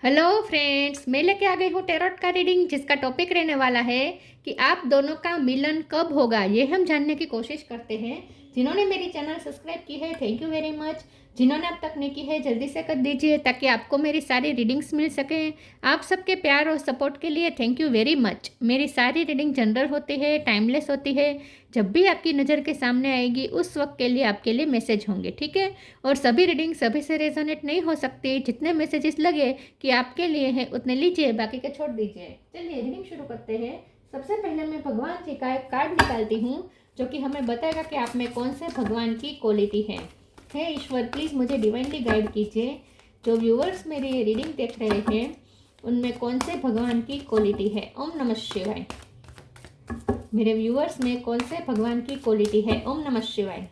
Hello friends, मैं लेके आ गई हूँ टैरोट का रीडिंग जिसका टॉपिक रहने वाला है कि आप दोनों का मिलन कब होगा। ये हम जानने की कोशिश करते हैं। जिन्होंने मेरी चैनल सब्सक्राइब की है थैंक यू वेरी मच। जिन्होंने अब तक नहीं की है जल्दी से कर दीजिए ताकि आपको मेरी सारी रीडिंग्स मिल सकें। आप सबके प्यार और सपोर्ट के लिए थैंक यू वेरी मच। मेरी सारी रीडिंग जनरल होती है, टाइमलेस होती है। जब भी आपकी नज़र के सामने आएगी उस वक्त के लिए आपके लिए मैसेज होंगे, ठीक है। और सभी रीडिंग सभी से रेजोनेट नहीं हो सकती। जितने मैसेजेस लगे कि आपके लिए है उतने लीजिए, बाकी के छोड़ दीजिए। चलिए रीडिंग शुरू करते हैं। सबसे पहले मैं भगवान जी का एक कार्ड निकालती हूँ जो कि हमें बताएगा कि आप में कौन से भगवान की क्वालिटी है। हे ईश्वर, प्लीज़ मुझे डिवाइनली गाइड कीजिए। जो व्यूअर्स मेरी ये रीडिंग देख रहे हैं उनमें कौन से भगवान की क्वालिटी है। ओम नमः शिवाय। मेरे व्यूअर्स में कौन से भगवान की क्वालिटी है। ओम नमः शिवाय।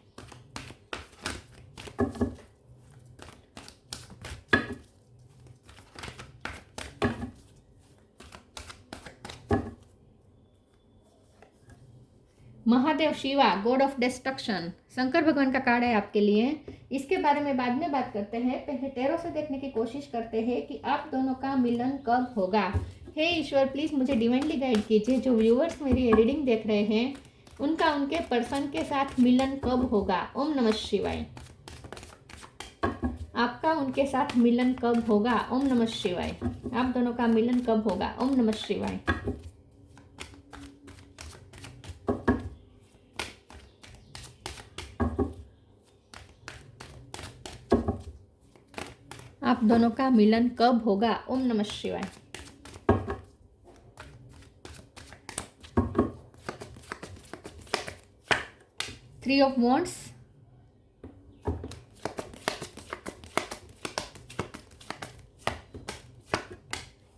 Mahadev Shiva, God of destruction, Shankar भगवान का कार्ड है आपके लिए। इसके बारे में बाद में बात करते हैं। पहले टैरो से देखने की कोशिश करते हैं कि आप दोनों का मिलन कब होगा। हे ईश्वर, प्लीज़ मुझे डिवाइनली गाइड कीजिए। जो व्यूअर्स मेरी रीडिंग देख रहे हैं उनका उनके पर्सन के साथ मिलन कब होगा। ओम नमः शिवाय। आपका उनके साथ मिलन कब होगा। ओम नमः शिवाय। आप दोनों का मिलन कब होगा। ओम नमः शिवाय। आप दोनों का मिलन कब होगा। ओम नमः शिवाय। Three of wands,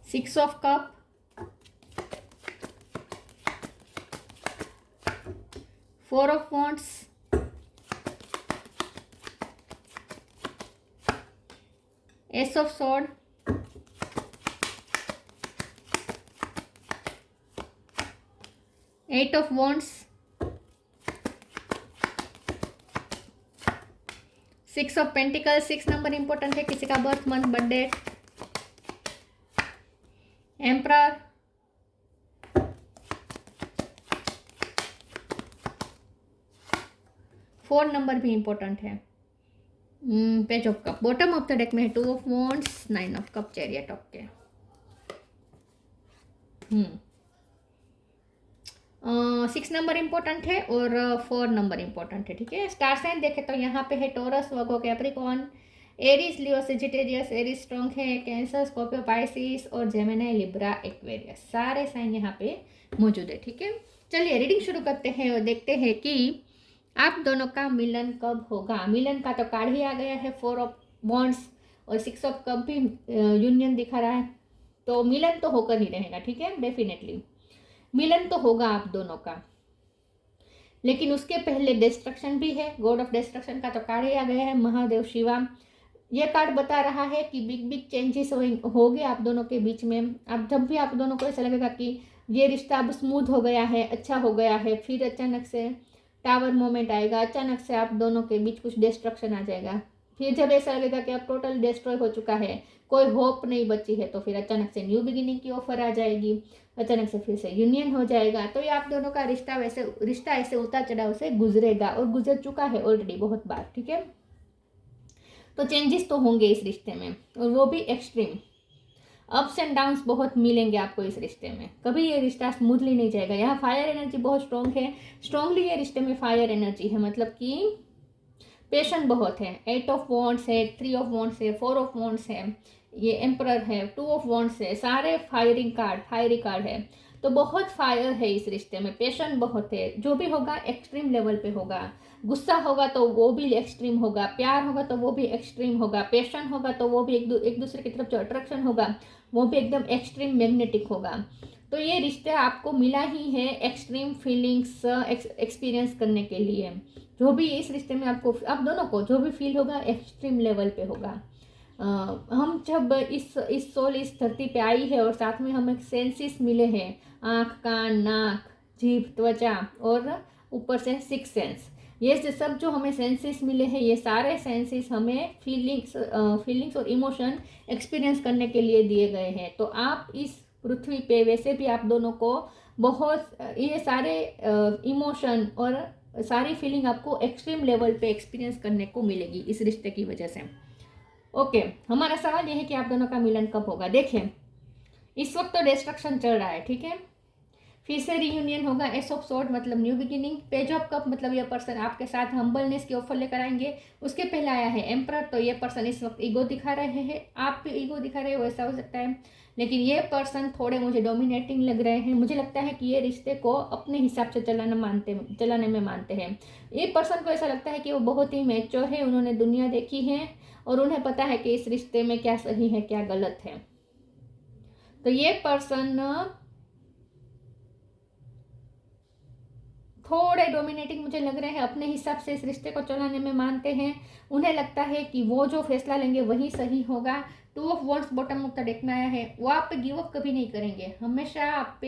six of cup, four of wands, ace of sword, eight of wands, six of pentacle. Six number important है, किसी का birth month birthday. Emperor, four number भी इंपॉर्टेंट है। Page of cup. Bottom of the deck में है two of wands, nine of cup, chariot. Okay. Six number important है और four number important है, ठीक है। स्टार साइन देखे तो यहाँ पे है टोरस, वर्गो, कैप्रिकॉर्न, एरीज, लियो, सेजिटेरियस। एरीज स्ट्रॉन्ग है, कैंसर, स्कॉर्पियो, पाइसिस और जेमिनी, लिब्रा, एक्वेरियस। सारे साइन यहाँ पे मौजूद है, ठीक है। चलिए रीडिंग शुरू करते हैं और देखते हैं कि आप दोनों का मिलन कब होगा। मिलन का तो कार्ड ही आ गया है, फोर ऑफ वॉन्ड्स और सिक्स ऑफ कप भी यूनियन दिखा रहा है। तो मिलन तो होकर ही रहेगा, ठीक है। डेफिनेटली मिलन तो होगा आप दोनों का, लेकिन उसके पहले डिस्ट्रक्शन भी है। गॉड ऑफ डिस्ट्रक्शन का तो कार्ड ही आ गया है, महादेव शिवा। ये कार्ड बता रहा है कि बिग बिग चेंजेस हो गए आप दोनों के बीच में। अब जब भी आप दोनों को ऐसा लगेगा कि ये रिश्ता अब स्मूथ हो गया है, अच्छा हो गया है, फिर अचानक से टावर मोमेंट आएगा, अचानक से आप दोनों के बीच कुछ डिस्ट्रक्शन आ जाएगा। फिर जब ऐसा लगेगा कि अब टोटल डिस्ट्रॉय हो चुका है, कोई होप नहीं बची है, तो फिर अचानक से न्यू बिगिनिंग की ऑफर आ जाएगी, अचानक से फिर से यूनियन हो जाएगा। तो ये आप दोनों का रिश्ता ऐसे उतार चढ़ाव से गुजरेगा और गुजर चुका है ऑलरेडी बहुत बार, ठीक है। तो चेंजेस तो होंगे इस रिश्ते में, और वो भी एक्सट्रीम। अप्स एंड डाउन्स बहुत मिलेंगे आपको इस रिश्ते में। कभी ये रिश्ता स्मूथली नहीं जाएगा। यहाँ फायर एनर्जी बहुत स्ट्रॉन्ग है, स्ट्रॉन्गली ये रिश्ते में फायर एनर्जी है, मतलब कि पेशन बहुत है। एट ऑफ वॉन्ड्स है, थ्री ऑफ वॉन्ड्स है, फोर ऑफ वॉन्ड्स है, ये एम्परर है, टू ऑफ वॉन्ड्स है, सारे फायरी कार्ड है। तो बहुत फायर है इस रिश्ते में, पेशन बहुत है। जो भी होगा एक्सट्रीम लेवल पे होगा। गुस्सा होगा तो वो भी एक्सट्रीम होगा, प्यार होगा तो वो भी एक्सट्रीम होगा, पेशन होगा तो वो भी एक दूसरे की तरफ जो अट्रैक्शन होगा वो भी एकदम एक्सट्रीम मैग्नेटिक होगा। तो ये रिश्ते आपको मिला ही है एक्सट्रीम फीलिंग्स एक्सपीरियंस करने के लिए। जो भी इस रिश्ते में आपको, आप दोनों को जो भी फील होगा एक्सट्रीम लेवल पे होगा। हम जब इस सोल इस धरती पे आई है और साथ में हमें सेंसेस मिले हैं, आँख, कान, नाक, जीभ, त्वचा और ऊपर से सिक्स सेंस। ये सब जो हमें सेंसेस मिले हैं, ये सारे सेंसेस हमें फीलिंग्स और इमोशन एक्सपीरियंस करने के लिए दिए गए हैं। तो आप इस पृथ्वी पे वैसे भी आप दोनों को बहुत ये सारे इमोशन और सारी फीलिंग आपको एक्सट्रीम लेवल पे एक्सपीरियंस करने को मिलेगी इस रिश्ते की वजह से। ओके, हमारा सवाल यह है कि आप दोनों का मिलन कब होगा। देखें, इस वक्त तो डिस्ट्रक्शन चल रहा है, ठीक है, फिर से रीयूनियन होगा। एस ऑफ सोर्ड मतलब new beginning. Page of cup मतलब ये पर्सन आपके साथ हम्बलनेस की ऑफर लेकर आएंगे। उसके पहले आया है एम्परर, तो ये पर्सन इस वक्त ईगो दिखा रहे हैं, आप भी ईगो दिखा रहे हो, ऐसा हो सकता है। लेकिन ये पर्सन थोड़े मुझे डोमिनेटिंग लग रहे हैं। मुझे लगता है कि ये रिश्ते को अपने हिसाब से चलाने में मानते हैं। ये पर्सन को ऐसा लगता है कि वो बहुत ही मैच्योर है, उन्होंने दुनिया देखी है और उन्हें पता है कि इस रिश्ते में क्या सही है क्या गलत है। तो ये पर्सन थोड़े डोमिनेटिंग मुझे लग रहे हैं, अपने हिसाब से इस रिश्ते को चलाने में मानते हैं। उन्हें लगता है कि वो जो फैसला लेंगे वही सही होगा। 2 of wands bottom of the deck में आया है। वो आप पे गिव अप कभी नहीं करेंगे, हमेशा आप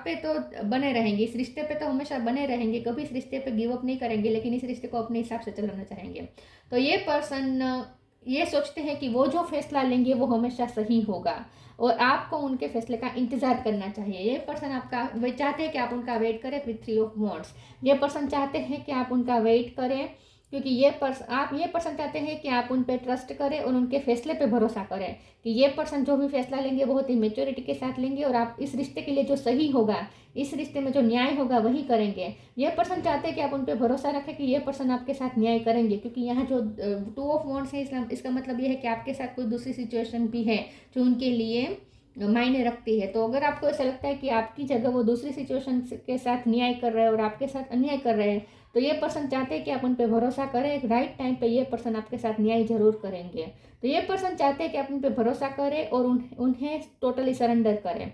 पे तो बने रहेंगे, इस रिश्ते पे तो हमेशा बने रहेंगे, कभी इस रिश्ते पे गिव अप नहीं करेंगे, लेकिन इस रिश्ते को अपने हिसाब से चलाना चाहेंगे। तो ये पर्सन ये सोचते हैं कि वो जो फैसला लेंगे वो हमेशा सही होगा और आपको उनके फैसले का इंतजार करना चाहिए। ये पर्सन आपका वे चाहते हैं कि आप उनका वेट करें विथ 3 ऑफ वॉन्ड्स। ये पर्सन चाहते हैं कि आप उनका वेट करें, क्योंकि ये पर्सन चाहते हैं कि आप उन पे ट्रस्ट करें और उनके फैसले पे भरोसा करें कि ये पर्सन जो भी फैसला लेंगे बहुत ही मेच्योरिटी के साथ लेंगे और आप इस रिश्ते के लिए जो सही होगा, इस रिश्ते में जो न्याय होगा वही करेंगे। ये पर्सन चाहते हैं कि आप उन पे भरोसा रखें कि ये पर्सन आपके साथ न्याय करेंगे, क्योंकि यहाँ जो 2 ऑफ वॉन्ड्स है इसका मतलब ये है कि आपके साथ कोई दूसरी सिचुएशन भी है जो उनके लिए मायने रखती है। तो अगर आपको ऐसा लगता है कि आपकी जगह वो दूसरी सिचुएशन के साथ न्याय कर रहे हैं और आपके साथ अन्याय कर रहे हैं, तो ये पर्सन चाहते हैं कि आप उन पे भरोसा करें। एक राइट टाइम पे ये पर्सन आपके साथ न्याय जरूर करेंगे। तो ये पर्सन चाहते हैं कि आप उन पे भरोसा करें और उन्हें टोटली सरेंडर करें,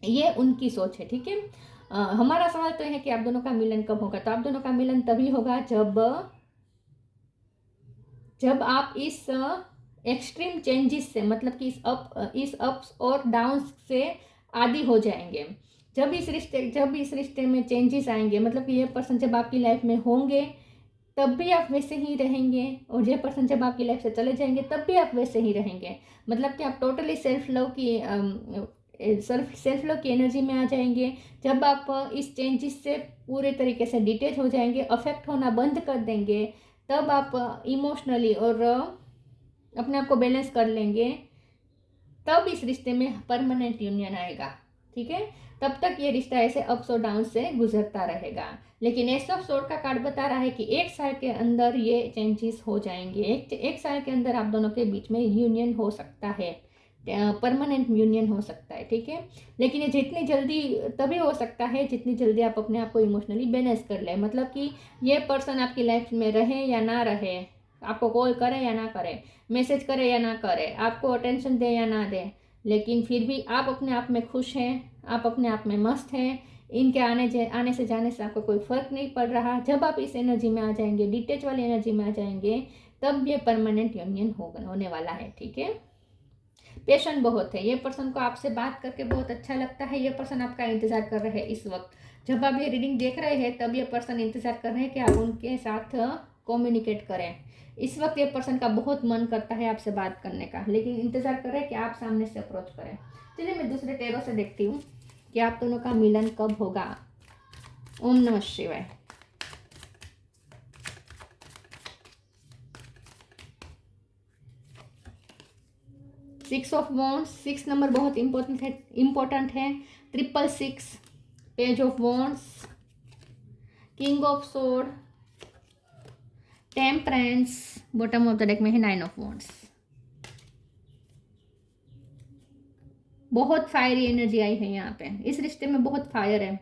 ये उनकी सोच है, ठीक है। हमारा सवाल तो है कि आप दोनों का मिलन कब होगा। तो आप दोनों का मिलन तभी होगा जब आप इस एक्सट्रीम चेंजेस से, मतलब कि इस अप्स और डाउन्स से आदी हो जाएंगे। जब इस रिश्ते में चेंजेस आएंगे, मतलब कि ये पर्सन जब आपकी लाइफ में होंगे तब भी आप वैसे ही रहेंगे और ये पर्सन जब आपकी लाइफ से चले जाएंगे तब भी आप वैसे ही रहेंगे। मतलब कि आप टोटली सेल्फ लव की एनर्जी में आ जाएंगे। जब आप इस चेंजेस से पूरे तरीके से डिटेच हो जाएंगे, अफेक्ट होना बंद कर देंगे, तब आप इमोशनली और अपने आप को बैलेंस कर लेंगे, तब इस रिश्ते में परमानेंट यूनियन आएगा, ठीक है। तब तक ये रिश्ता ऐसे अप्स और डाउन से गुजरता रहेगा। लेकिन एस ऑफ सोर्ड का कार्ड बता रहा है कि 1 साल के अंदर ये चेंजेस हो जाएंगे। एक साल के अंदर आप दोनों के बीच में यूनियन हो सकता है, परमानेंट यूनियन हो सकता है, ठीक है। लेकिन ये जितनी जल्दी तभी हो सकता है जितनी जल्दी आप अपने आप को इमोशनली बैलेंस कर लें। मतलब कि ये पर्सन आपकी लाइफ में रहे या ना रहे, आपको कॉल करे या ना करे, मैसेज करे या ना करे, आपको अटेंशन दे या ना दे, लेकिन फिर भी आप अपने आप में खुश हैं, आप अपने आप में मस्त हैं। इनके आने से जाने से आपको कोई फ़र्क नहीं पड़ रहा। जब आप इस एनर्जी में आ जाएंगे, डिटेच वाली एनर्जी में आ जाएंगे, तब ये परमानेंट यूनियन होने वाला है, ठीक है। पेशेंट बहुत है, ये पर्सन को आपसे बात करके बहुत अच्छा लगता है। ये पर्सन आपका इंतज़ार कर रहे हैं इस वक्त। जब आप ये रीडिंग देख रहे हैं तब ये पर्सन इंतज़ार कर रहे हैं कि आप उनके साथ कम्युनिकेट करें। इस वक्त ये पर्सन का बहुत मन करता है आपसे बात करने का, लेकिन इंतज़ार कर रहे हैं कि आप सामने से अप्रोच करें। चलिए मैं दूसरे टेरो से देखती हूँ कि आप दोनों का मिलन कब होगा। ओम नमः शिवाय। सिक्स ऑफ वॉन्ड्स, 6 नंबर बहुत इम्पोर्टेंट है। 666, page of wands, king of sword, temperance, bottom of the deck में है 9 ऑफ वॉन्ड्स। बहुत फायरी एनर्जी आई है यहाँ पे, इस रिश्ते में बहुत फायर है।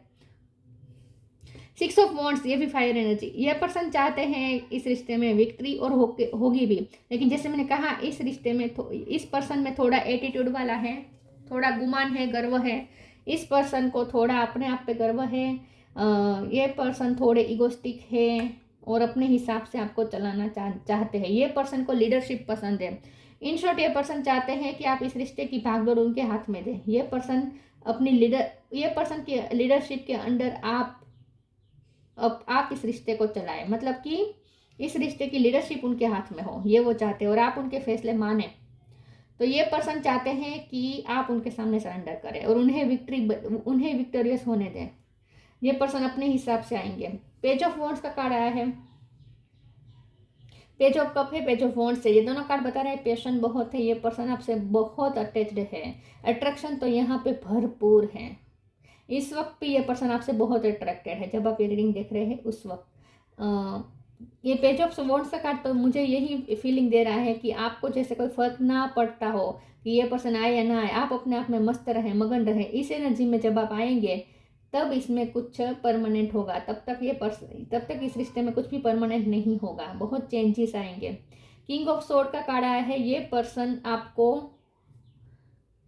6 ऑफ वॉन्ड्स, ये भी फायर एनर्जी। ये पर्सन चाहते हैं इस रिश्ते में विक्ट्री और होगी भी, लेकिन जैसे मैंने कहा इस रिश्ते में इस पर्सन में थोड़ा एटीट्यूड वाला है, थोड़ा गुमान है, गर्व है। इस पर्सन को थोड़ा अपने आप पे गर्व है। ये पर्सन थोड़े इगोस्टिक है और अपने हिसाब से आपको चलाना चाहते हैं। ये पर्सन को लीडरशिप पसंद है। इन शॉर्ट ये पर्सन चाहते हैं कि आप इस रिश्ते की भागदौड़ उनके हाथ में दें। ये पर्सन की लीडरशिप के अंडर आप अब आप इस रिश्ते को चलाएं, मतलब कि इस रिश्ते की लीडरशिप उनके हाथ में हो, ये वो चाहते हैं और आप उनके फैसले माने। तो ये पर्सन चाहते हैं कि आप उनके सामने सरेंडर करें और उन्हें विक्टोरियस होने दें। ये पर्सन अपने हिसाब से आएंगे। पेज ऑफ वॉन्ड्स का कार्ड आया है, पेज ऑफ कप है, पेज ऑफ वॉन्ड्स है। ये दोनों कार्ड बता रहे हैं पैशन बहुत है, ये पर्सन आपसे बहुत अटैच्ड है, अट्रैक्शन तो यहाँ पे भरपूर है। इस वक्त भी ये पर्सन आपसे बहुत अट्रैक्टेड है जब आप ये रीडिंग देख रहे हैं उस वक्त। ये पेज ऑफ वॉन्ड्स का कार्ड तो मुझे यही फीलिंग दे रहा है कि आपको जैसे कोई फर्क ना पड़ता हो कि ये पर्सन आए या ना आए, आप अपने आप में मस्त रहें, मगन रहें। इस एनर्जी में जब आप आएंगे तब इसमें कुछ परमानेंट होगा, तब तक इस रिश्ते में कुछ भी परमानेंट नहीं होगा, बहुत चेंजेस आएंगे। किंग ऑफ सोर्ड का कार्ड आया है, ये पर्सन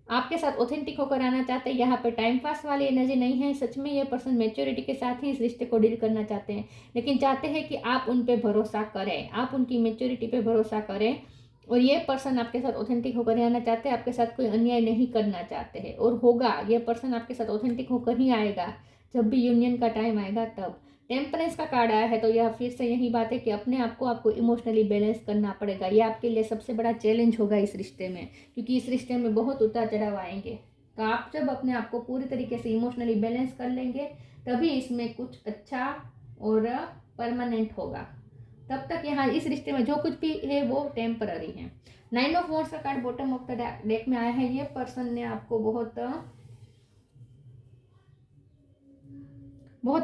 आपके साथ ऑथेंटिक होकर आना चाहते हैं। यहाँ पे टाइम पास वाली एनर्जी नहीं है, सच में ये पर्सन मैच्योरिटी के साथ ही इस रिश्ते को डील करना चाहते हैं, लेकिन चाहते हैं कि आप उन पे भरोसा करें, आप उनकी मैच्योरिटी पे भरोसा करें। और ये पर्सन आपके साथ ऑथेंटिक होकर आना चाहते हैं, आपके साथ कोई अन्याय नहीं करना चाहते हैं, और होगा, ये पर्सन आपके साथ ऑथेंटिक होकर ही आएगा जब भी यूनियन का टाइम आएगा तब। टेम्परेंस का कार्ड आया है, तो यह फिर से यही बात है कि अपने आप को आपको इमोशनली बैलेंस करना पड़ेगा। ये आपके लिए सबसे बड़ा चैलेंज होगा इस रिश्ते में, क्योंकि इस रिश्ते में बहुत उतार चढ़ाव आएंगे। तो आप जब अपने आप को पूरी तरीके से इमोशनली बैलेंस कर लेंगे तभी इसमें कुछ अच्छा और परमानेंट होगा। तब तक यहाँ इस रिश्ते में जो कुछ भी है वो टेम्पररी है। 9 ऑफ वॉन्ड्स का card bottom of the deck में आया है। ये पर्सन ने आपको बहुत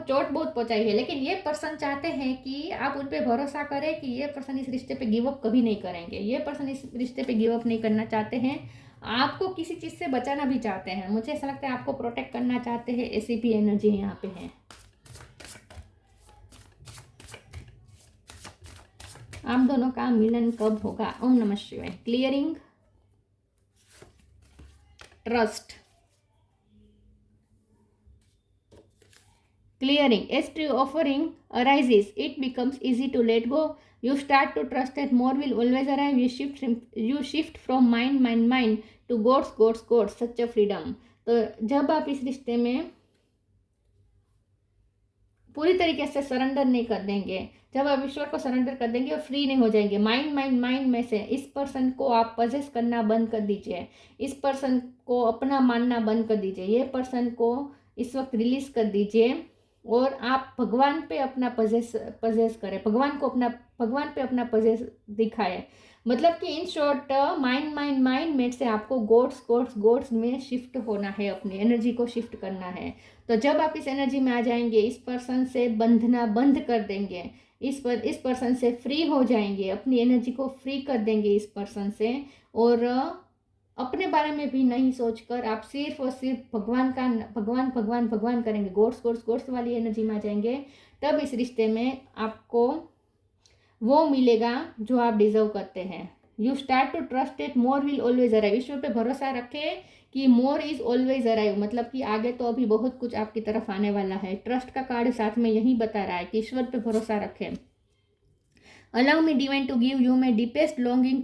चोट बहुत पहुंचाई है, लेकिन ये पर्सन चाहते हैं कि आप उन पे भरोसा करें कि ये पर्सन इस रिश्ते पे गिव अप कभी नहीं करेंगे। ये पर्सन इस रिश्ते पे गिव अप नहीं करना चाहते हैं, आपको किसी चीज़ से बचाना भी चाहते हैं। मुझे ऐसा लगता है आपको प्रोटेक्ट करना चाहते हैं, ऐसी भी एनर्जी यहाँ पे है। आप दोनों का मिलन कब होगा? ओम नमः शिवाय। Clearing, trust, clearing. As true offering arises, it becomes easy to let go. You start to trust that more will always arrive. You shift from mind to God's. Such a freedom. तो जब आप इस रिश्ते में पूरी तरीके से surrender नहीं कर देंगे, जब आप ईश्वर को सरेंडर कर देंगे और फ्री नहीं हो जाएंगे, माइंड में से इस पर्सन को आप पजेस करना बंद कर दीजिए, इस पर्सन को अपना मानना बंद कर दीजिए, ये पर्सन को इस वक्त रिलीज कर दीजिए और आप भगवान पे अपना पजेस करें, भगवान पे अपना पजेस दिखाएं। मतलब कि इन शॉर्ट माइंड में से आपको गोड्स में शिफ्ट होना है, अपनी एनर्जी को शिफ्ट करना है। तो जब आप इस एनर्जी में आ जाएंगे, इस पर्सन से बंधना बंद कर देंगे, इस पर्सन से फ्री हो जाएंगे, अपनी एनर्जी को फ्री कर देंगे इस पर्सन से, और अपने बारे में भी नहीं सोचकर आप सिर्फ और सिर्फ भगवान करेंगे, गोड्स वाली एनर्जी में आ जाएंगे, तब इस रिश्ते में आपको वो मिलेगा जो आप डिजर्व करते हैं। You start to trust it, more will always arrive. ईश्वर पे भरोसा रखें कि मोर इज ऑलवेज अराइव, मतलब कि आगे तो अभी बहुत कुछ आपकी तरफ आने वाला है। ट्रस्ट का कार्ड साथ में यही बता रहा है कि ईश्वर पे भरोसा रखें। Allow me divine to give you my deepest longing,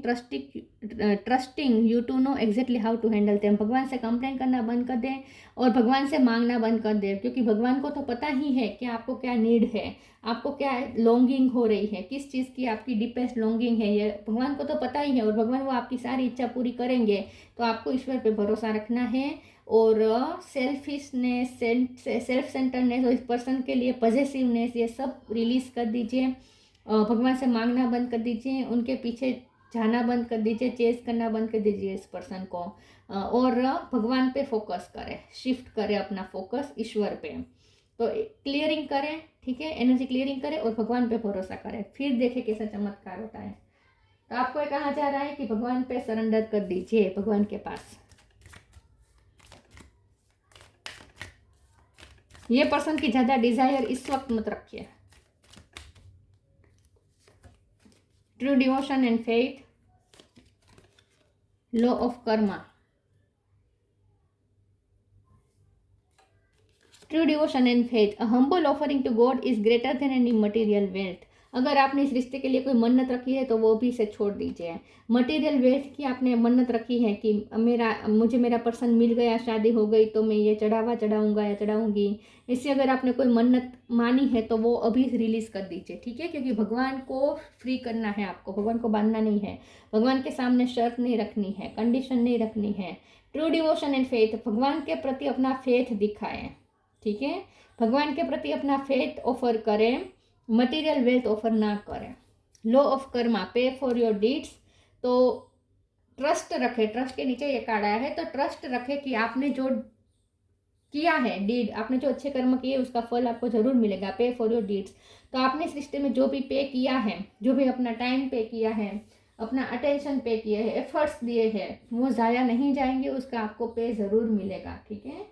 trusting you to know exactly how to handle them. भगवान से कंप्लेन करना बंद कर दें और भगवान से मांगना बंद कर दें, क्योंकि भगवान को तो पता ही है कि आपको क्या नीड है, आपको क्या लॉन्गिंग हो रही है, किस चीज़ की आपकी डीपेस्ट लॉन्गिंग है, ये भगवान को तो पता ही है, और भगवान वो आपकी सारी इच्छा पूरी करेंगे। तो आपको ईश्वर पे भरोसा रखना है और सेल्फिशनेस, सेल्फ सेंटरनेस और इस पर्सन के लिए पॉजिटिवनेस, ये सब रिलीज कर दीजिए। भगवान से मांगना बंद कर दीजिए, उनके पीछे जाना बंद कर दीजिए, चेस करना बंद कर दीजिए इस पर्सन को, और भगवान पे फोकस करें, शिफ्ट करें अपना फोकस ईश्वर पे। तो क्लियरिंग करें, ठीक है, एनर्जी क्लियरिंग करें और भगवान पे भरोसा करें, फिर देखें कैसा चमत्कार होता है। तो आपको ये कहा जा रहा है कि भगवान पे सरेंडर कर दीजिए, भगवान के पास। ये पर्सन की ज़्यादा डिजायर इस वक्त मत रखिए। True devotion and faith, law of karma. True devotion and faith. A humble offering to God is greater than any material wealth. अगर आपने इस रिश्ते के लिए कोई मन्नत रखी है तो वो भी इसे छोड़ दीजिए। मटेरियल वेल्थ की आपने मन्नत रखी है कि मुझे मेरा पर्सन मिल गया, शादी हो गई तो मैं ये चढ़ावा चढ़ाऊँगा या चढ़ाऊँगी, इससे अगर आपने कोई मन्नत मानी है तो वो अभी रिलीज़ कर दीजिए, ठीक है। क्योंकि भगवान को फ्री करना है आपको, भगवान को बांधना नहीं है, भगवान के सामने शर्त नहीं रखनी है, कंडीशन नहीं रखनी है। ट्रू डिवोशन एंड फेथ, भगवान के प्रति अपना फेथ दिखाएं, ठीक है। भगवान के प्रति अपना फेथ ऑफर करें, मटेरियल वेल्थ ऑफर ना करें। लॉ ऑफ कर्मा, पे फॉर योर डीड्स, तो ट्रस्ट रखे, ट्रस्ट के नीचे ये कार्ड आया है, तो ट्रस्ट रखे कि आपने जो किया है डीड, आपने जो अच्छे कर्म किए उसका फल आपको जरूर मिलेगा। पे फॉर योर डीड्स, तो आपने इस रिश्ते में जो भी पे किया है, जो भी अपना टाइम पे किया है, अपना अटेंशन पे किए हैं, एफर्ट्स दिए हैं, वो ज़ाया नहीं जाएंगे, उसका आपको पे ज़रूर मिलेगा, ठीक है।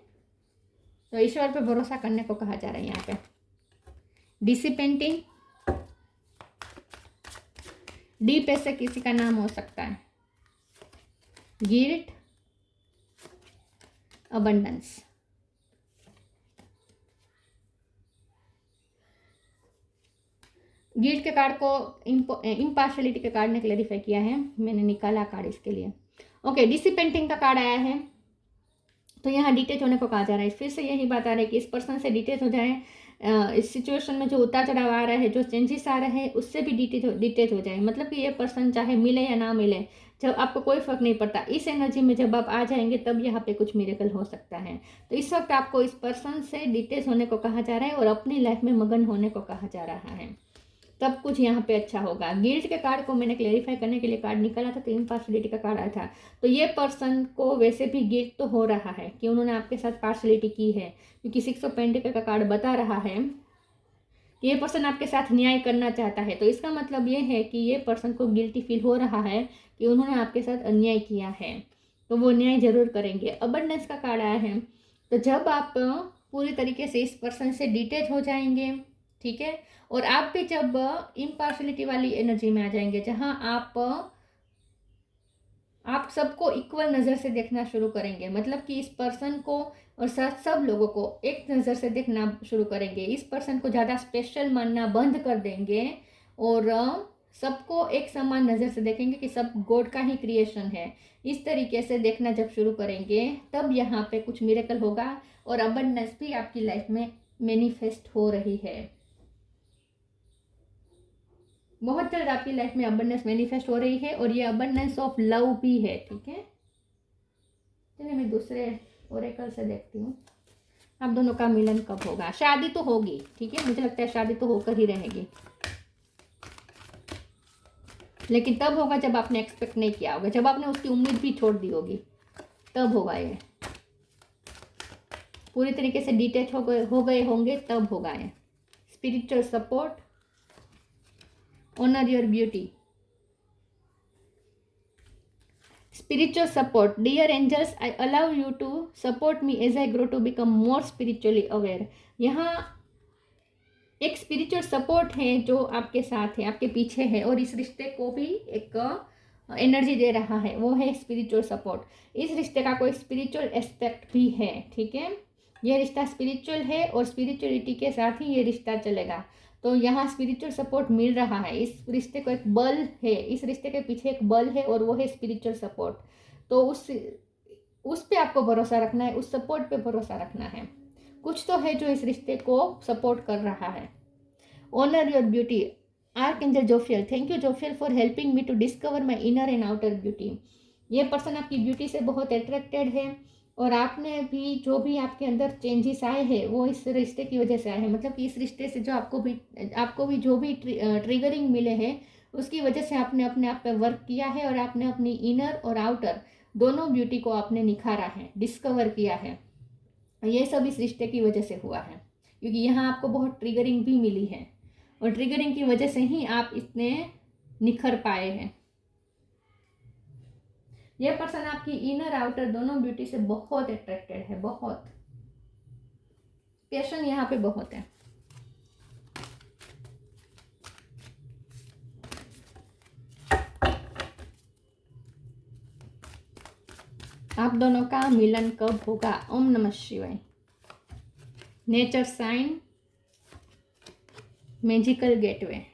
तो ईश्वर पे भरोसा करने को कहा जा रहा है यहाँ पे। डिसिपेंटिंग, डी पे से किसी का नाम हो सकता है। गिल्ट, अबंडेंस, गिल्ट के कार्ड को इम्पार्शलिटी के कार्ड ने क्लेरिफाई किया है, मैंने निकाला कार्ड इसके लिए। ओके, डिसिपेंटिंग का कार्ड आया है, तो यहाँ डिटेच होने को कहा जा रहा है। फिर से यही बात आ रही है कि इस पर्सन से डिटेच हो जाए, इस सिचुएशन में जो उतार चढ़ाव आ रहा है, जो चेंजेस आ रहे हैं, उससे भी डिटेच हो जाए। मतलब कि ये पर्सन चाहे मिले या ना मिले, जब आपको कोई फर्क नहीं पड़ता, इस एनर्जी में जब आप आ जाएंगे तब यहाँ पे कुछ मिरेकल हो सकता है। तो इस वक्त आपको इस पर्सन से डिटेच होने को कहा जा रहा है और अपनी लाइफ में मगन होने को कहा जा रहा है, तब कुछ यहाँ पे अच्छा होगा। गिल्ट के कार्ड को मैंने क्लेरिफाई करने के लिए कार्ड निकाला था, तो इम्पार्शलिटी का कार्ड आया था। तो ये पर्सन को वैसे भी गिल्ट तो हो रहा है कि उन्होंने आपके साथ पार्शलिटी की है, क्योंकि 6 ऑफ पेंटिकल का कार्ड बता रहा है कि ये पर्सन आपके साथ न्याय करना चाहता है। तो इसका मतलब ये है कि ये पर्सन को गिल्टी फील हो रहा है कि उन्होंने आपके साथ अन्याय किया है, तो वो न्याय जरूर करेंगे। अबंडेंस का कार्ड आया है, तो जब आप पूरी तरीके से इस पर्सन से डिटेच हो जाएंगे, ठीक है, और आप भी जब इम्पार्शलिटी वाली एनर्जी में आ जाएंगे, जहां आप सबको इक्वल नज़र से देखना शुरू करेंगे, मतलब कि इस पर्सन को और साथ सब लोगों को एक नज़र से देखना शुरू करेंगे, इस पर्सन को ज़्यादा स्पेशल मानना बंद कर देंगे और सबको एक समान नज़र से देखेंगे कि सब गॉड का ही क्रिएशन है। इस तरीके से देखना जब शुरू करेंगे, तब यहाँ पे कुछ मिरेकल होगा और अबंडेंस भी आपकी लाइफ में मैनिफेस्ट हो रही है। बहुत जल्द आपकी लाइफ में अबंडेंस मैनिफेस्ट हो रही है और ये अबंडेंस ऑफ लव भी है, ठीक है। चलिए मैं दूसरे ओरेकल से देखती हूँ, आप दोनों का मिलन कब होगा। शादी तो होगी, ठीक है, मुझे लगता है शादी तो होकर ही रहेगी, लेकिन तब होगा जब आपने एक्सपेक्ट नहीं किया होगा, जब आपने उसकी उम्मीद भी छोड़ दी होगी, तब होगा ये। पूरी तरीके से डिटैच हो गए होंगे तब होगा ये। Spiritual support, honor your beauty, spiritual support, dear angels, I allow you to support me as I grow to become more spiritually aware। यहाँ एक स्पिरिचुअल सपोर्ट है जो आपके साथ है, आपके पीछे है और इस रिश्ते को भी एक एनर्जी दे रहा है, वो है स्पिरिचुअल सपोर्ट। इस रिश्ते का कोई स्पिरिचुअल एस्पेक्ट भी है, ठीक है, ये रिश्ता स्पिरिचुअल है और स्पिरिचुअलिटी के साथ ही ये रिश्ता चलेगा। तो यहाँ स्पिरिचुअल सपोर्ट मिल रहा है, इस रिश्ते को एक बल है, इस रिश्ते के पीछे एक बल है और वो है स्पिरिचुअल सपोर्ट। तो उस पे आपको भरोसा रखना है, उस सपोर्ट पे भरोसा रखना है। कुछ तो है जो इस रिश्ते को सपोर्ट कर रहा है। Honour your beauty, archangel Jophiel, thank you Jophiel for helping me to discover my inner and outer beauty. ये पर्सन आपकी ब्यूटी से बहुत अट्रैक्टेड है और आपने भी जो भी आपके अंदर चेंजेस आए हैं वो इस रिश्ते की वजह से आए हैं। मतलब कि इस रिश्ते से जो आपको भी जो भी ट्रिगरिंग मिले हैं उसकी वजह से आपने अपने आप पे वर्क किया है और आपने अपनी इनर और आउटर दोनों ब्यूटी को आपने निखारा है, डिस्कवर किया है। ये सब इस रिश्ते की वजह से हुआ है, क्योंकि यहाँ आपको बहुत ट्रिगरिंग भी मिली है और ट्रिगरिंग की वजह से ही आप इतने निखर पाए हैं। यह पर्सन आपकी इनर आउटर दोनों ब्यूटी से बहुत अट्रैक्टेड है, बहुत पैशन यहाँ पे बहुत है। आप दोनों का मिलन कब होगा? ओम नमः शिवाय। Nature sign, magical gateway,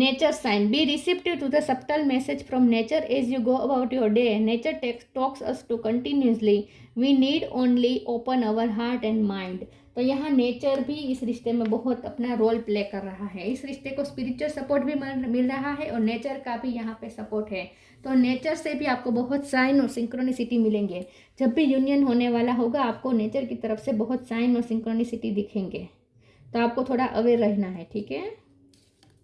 nature sign, be receptive to the subtle message from nature as you go about your day. Nature talks us to continuously. We need only open our heart and mind. तो यहाँ nature भी इस रिश्ते में बहुत अपना role play कर रहा है. इस रिश्ते को स्पिरिचुअल सपोर्ट भी मिल रहा है और नेचर का भी यहाँ पे सपोर्ट है. तो नेचर से भी आपको बहुत साइन और सिंक्रोनिसिटी मिलेंगे. जब भी यूनियन होने वाला होगा आपको नेचर की तरफ से बहुत साइन और सिंक्रोनिसिटी दिखेंगे. तो आपको थोड़ा अवेयर रहना है. ठीक है.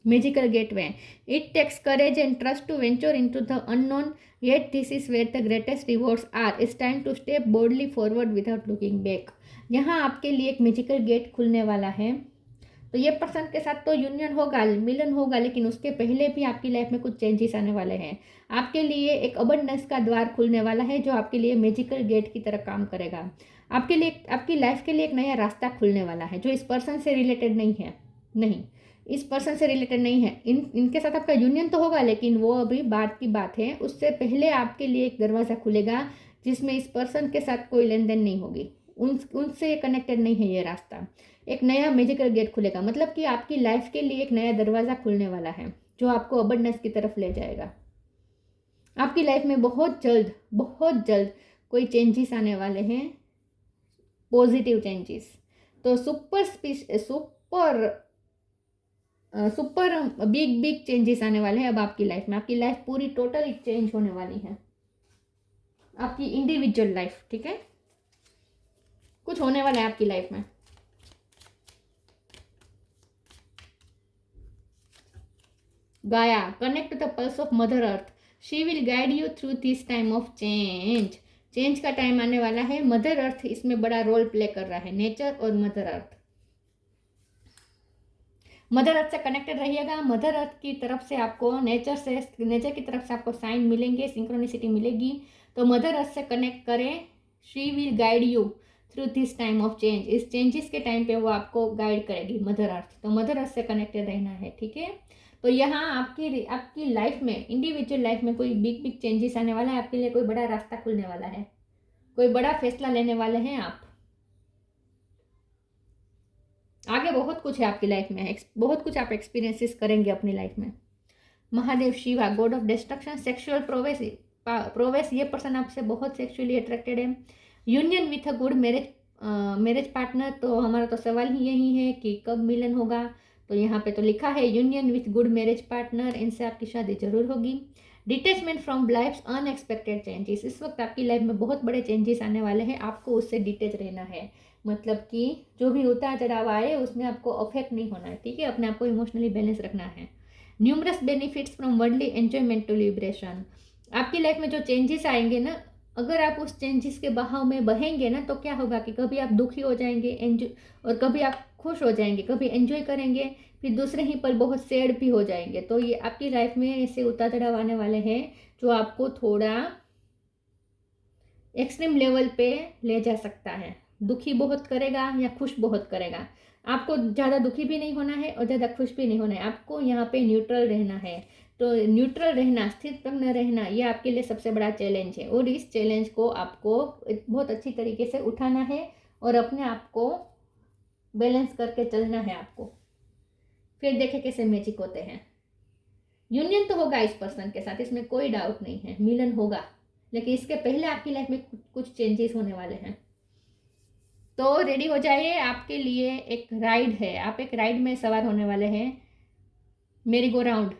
Magical gateway, it takes courage and trust to venture into the unknown, yet this is where the greatest rewards are. It's time to step boldly forward without looking back. यहाँ आपके लिए एक मैजिकल गेट खुलने वाला है. तो ये person के साथ तो यूनियन होगा, मिलन होगा, लेकिन उसके पहले भी आपकी लाइफ में कुछ चेंजेस आने वाले हैं. आपके लिए एक अबंडेंस का द्वार खुलने वाला है जो आपके लिए मैजिकल गेट की तरह काम करेगा. आपके लिए, आपकी लाइफ के लिए एक नया रास्ता खुलने वाला है जो इस पर्सन से रिलेटेड नहीं है. नहीं, इस पर्सन से रिलेटेड नहीं है. इनके साथ आपका यूनियन तो होगा लेकिन वो अभी बाद की बात है. उससे पहले आपके लिए एक दरवाज़ा खुलेगा जिसमें इस पर्सन के साथ कोई लेन देन नहीं होगी. उनसे कनेक्टेड नहीं है ये रास्ता. एक नया मैजिकल गेट खुलेगा, मतलब कि आपकी लाइफ के लिए एक नया दरवाज़ा खुलने वाला है जो आपको अबंडेंस की तरफ ले जाएगा. आपकी लाइफ में बहुत जल्द कोई चेंजेस आने वाले हैं, पॉजिटिव चेंजेस. तो सुपर बिग चेंजेस आने वाले हैं अब आपकी लाइफ में. आपकी लाइफ पूरी टोटल चेंज होने वाली है, आपकी इंडिविजुअल लाइफ. ठीक है. कुछ होने वाला है आपकी लाइफ में. गाया, connect the pulse of mother earth. She will guide you through this time of change. Change का टाइम आने वाला है. मदर अर्थ इसमें बड़ा रोल प्ले कर रहा है. नेचर और मदर अर्थ. मदर अर्थ से कनेक्टेड रहिएगा. मदर अर्थ की तरफ से आपको नेचर की तरफ से आपको साइन मिलेंगे, सिंक्रोनिसिटी मिलेगी. तो मदर अर्थ से कनेक्ट करें. She will guide you through this time of change. इस चेंजेस के टाइम पे वो आपको गाइड करेगी मदर अर्थ. तो मदर अर्थ से कनेक्टेड रहना है. ठीक है. तो यहाँ आपकी लाइफ में, इंडिविजुअल लाइफ में कोई बिग चेंजेस आने वाला है. आपके लिए कोई बड़ा रास्ता खुलने वाला है, कोई बड़ा फैसला लेने वाले हैं आप. आगे बहुत कुछ है आपकी लाइफ में, बहुत कुछ आप एक्सपीरियंसेस करेंगे अपनी लाइफ में. Mahadev Shiva, God of destruction, sexual prowess. ये पर्सन आपसे बहुत सेक्सुअली अट्रैक्टेड है. Union with a good marriage partner. तो हमारा तो सवाल ही यही है कि कब मिलन होगा. तो यहाँ पे तो लिखा है union with good marriage partner. इनसे आपकी शादी जरूर होगी. Detachment from life's unexpected changes. इस वक्त आपकी लाइफ में बहुत बड़े चेंजेस आने वाले हैं. आपको उससे डिटेच रहना है. मतलब कि जो भी उतार चढ़ाव आए उसमें आपको अफेक्ट नहीं होना है. ठीक है. अपने आप को इमोशनली बैलेंस रखना है. Numerous benefits from worldly enjoyment to liberation. आपकी लाइफ में जो चेंजेस आएंगे ना, अगर आप उस चेंजेस के बहाव में बहेंगे ना तो क्या होगा कि कभी आप दुखी हो जाएंगे और कभी आप खुश हो जाएंगे, कभी एंजॉय करेंगे, फिर दूसरे ही पल बहुत सैड भी हो जाएंगे. तो ये आपकी लाइफ में ऐसे उतार चढ़ाव आने वाले हैं जो आपको थोड़ा एक्सट्रीम लेवल पे ले जा सकता है. दुखी बहुत करेगा या खुश बहुत करेगा. आपको ज़्यादा दुखी भी नहीं होना है और ज़्यादा खुश भी नहीं होना है. आपको यहाँ पे न्यूट्रल रहना है. तो न्यूट्रल रहना, स्थिर प्रज्ञ रहना, ये आपके लिए सबसे बड़ा चैलेंज है. और इस चैलेंज को आपको बहुत अच्छी तरीके से उठाना है और अपने आप को बैलेंस करके चलना है आपको. फिर देखें कैसे मैजिक होते हैं. यूनियन तो होगा इस पर्सन के साथ, इसमें कोई डाउट नहीं है. मिलन होगा, लेकिन इसके पहले आपकी लाइफ में कुछ चेंजेस होने वाले हैं. तो रेडी हो जाइए, आपके लिए एक राइड है. आप एक राइड में सवार होने वाले हैं. मेरी गो राउंड,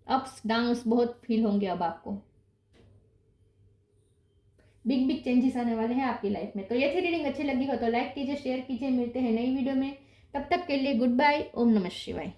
अप्स डाउन्स बहुत फील होंगे अब आपको. बिग चेंजेस आने वाले हैं आपकी लाइफ में. तो ये थी रीडिंग. अच्छी लगी हो तो लाइक कीजिए, शेयर कीजिए. मिलते हैं नई वीडियो में. तब तक के लिए गुड बाय. ओम नमः शिवाय.